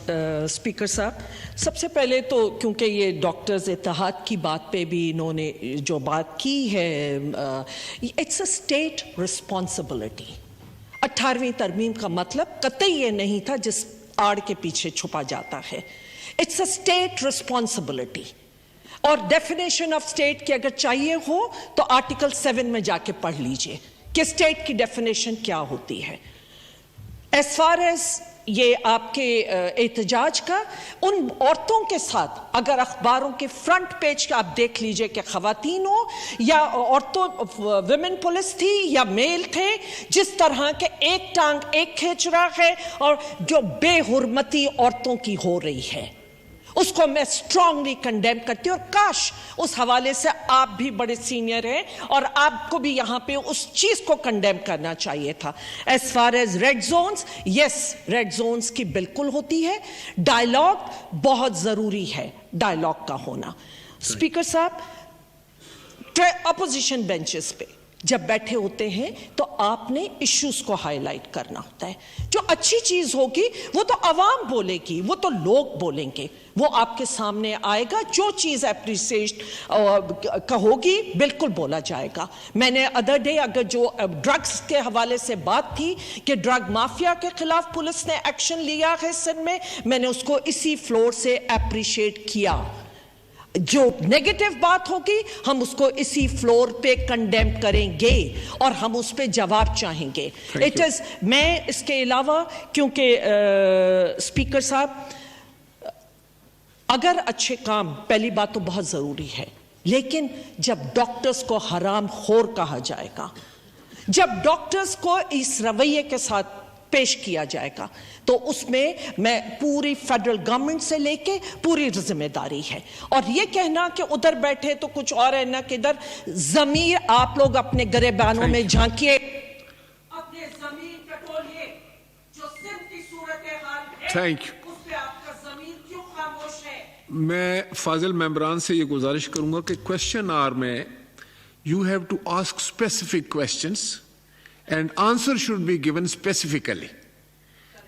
Speaker صاحب، سب سے پہلے تو کیونکہ یہ ڈاکٹرز اتحاد کی بات پہ بھی انہوں نے جو بات کی ہے، اٹس اے اسٹیٹ رسپانسبلٹی۔ 18ویں ترمیم کا مطلب قطعی یہ نہیں تھا جس آڑ کے پیچھے چھپا جاتا ہے۔ اٹس اے اسٹیٹ رسپانسبلٹی، اور ڈیفینیشن آف اسٹیٹ کی اگر چاہیے ہو تو آرٹیکل 7 میں جا کے پڑھ لیجئے کہ اسٹیٹ کی ڈیفینیشن کیا ہوتی ہے۔ ایز فار ایز یہ آپ کے احتجاج کا، ان عورتوں کے ساتھ اگر اخباروں کے فرنٹ پیج کا آپ دیکھ لیجئے کہ خواتین ہو یا عورتوں، ویمن پولیس تھی یا میل تھے، جس طرح کے ایک ٹانگ ایک کھینچ رہا ہے اور جو بے حرمتی عورتوں کی ہو رہی ہے، اس کو میں اسٹرانگلی کنڈیم کرتی ہوں۔ اور کاش اس حوالے سے آپ بھی بڑے سینئر ہیں اور آپ کو بھی یہاں پہ اس چیز کو کنڈیم کرنا چاہیے تھا۔ As far as red zones, yes, red zones کی بالکل ہوتی ہے، ڈائلاگ بہت ضروری ہے، ڈائلاگ کا ہونا۔ اسپیکر صاحب، اپوزیشن بینچز پہ جب بیٹھے ہوتے ہیں تو آپ نے ایشوز کو ہائی لائٹ کرنا ہوتا ہے۔ جو اچھی چیز ہوگی وہ تو عوام بولے گی، وہ تو لوگ بولیں گے، وہ آپ کے سامنے آئے گا۔ جو چیز اپریسیٹ ہوگی بالکل بولا جائے گا۔ میں نے ادر ڈے اگر جو ڈرگز کے حوالے سے بات تھی کہ ڈرگ مافیا کے خلاف پولیس نے ایکشن لیا ہے سندھ میں نے اس کو اسی فلور سے اپریشیٹ کیا۔ جو نیگیٹو بات ہوگی ہم اس کو اسی فلور پہ کنڈیم کریں گے اور ہم اس پہ جواب چاہیں گے۔ اٹ از، میں اس کے علاوہ کیونکہ اسپیکر صاحب، اگر اچھے کام، پہلی بات تو بہت ضروری ہے، لیکن جب ڈاکٹرز کو حرام خور کہا جائے گا، جب ڈاکٹرز کو اس رویے کے ساتھ پیش کیا جائے گا، تو اس میں پوری فیڈرل گورنمنٹ سے لے کے پوری ذمہ داری ہے۔ اور یہ کہنا کہ ادھر بیٹھے تو کچھ اور ہے نہ کدھر، ضمیر آپ لوگ اپنے گریبانوں میں جھانکیے، اپنے ضمیر ٹٹولیے۔ جو سندھ کی صورتحال ہے اس پہ آپ کا ضمیر کیوں خاموش ہے؟ میں فاضل ممبران سے یہ گزارش کروں گا کہ کوشچن آور میں you have to ask specific questions and answer should be given specifically.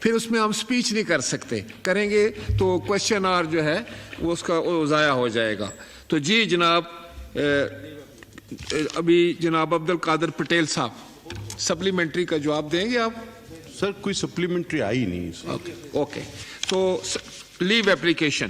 پھر اس میں ہم اسپیچ نہیں کر سکتے، کریں گے تو کوشچن آور جو ہے وہ اس کا ضائع ہو جائے گا۔ تو جی جناب، ابھی جناب عبد القادر پٹیل صاحب سپلیمنٹری کا جواب دیں گے آپ؟ سر کوئی سپلیمنٹری آئی نہیں۔ اوکے، تو لیو اپلیکیشن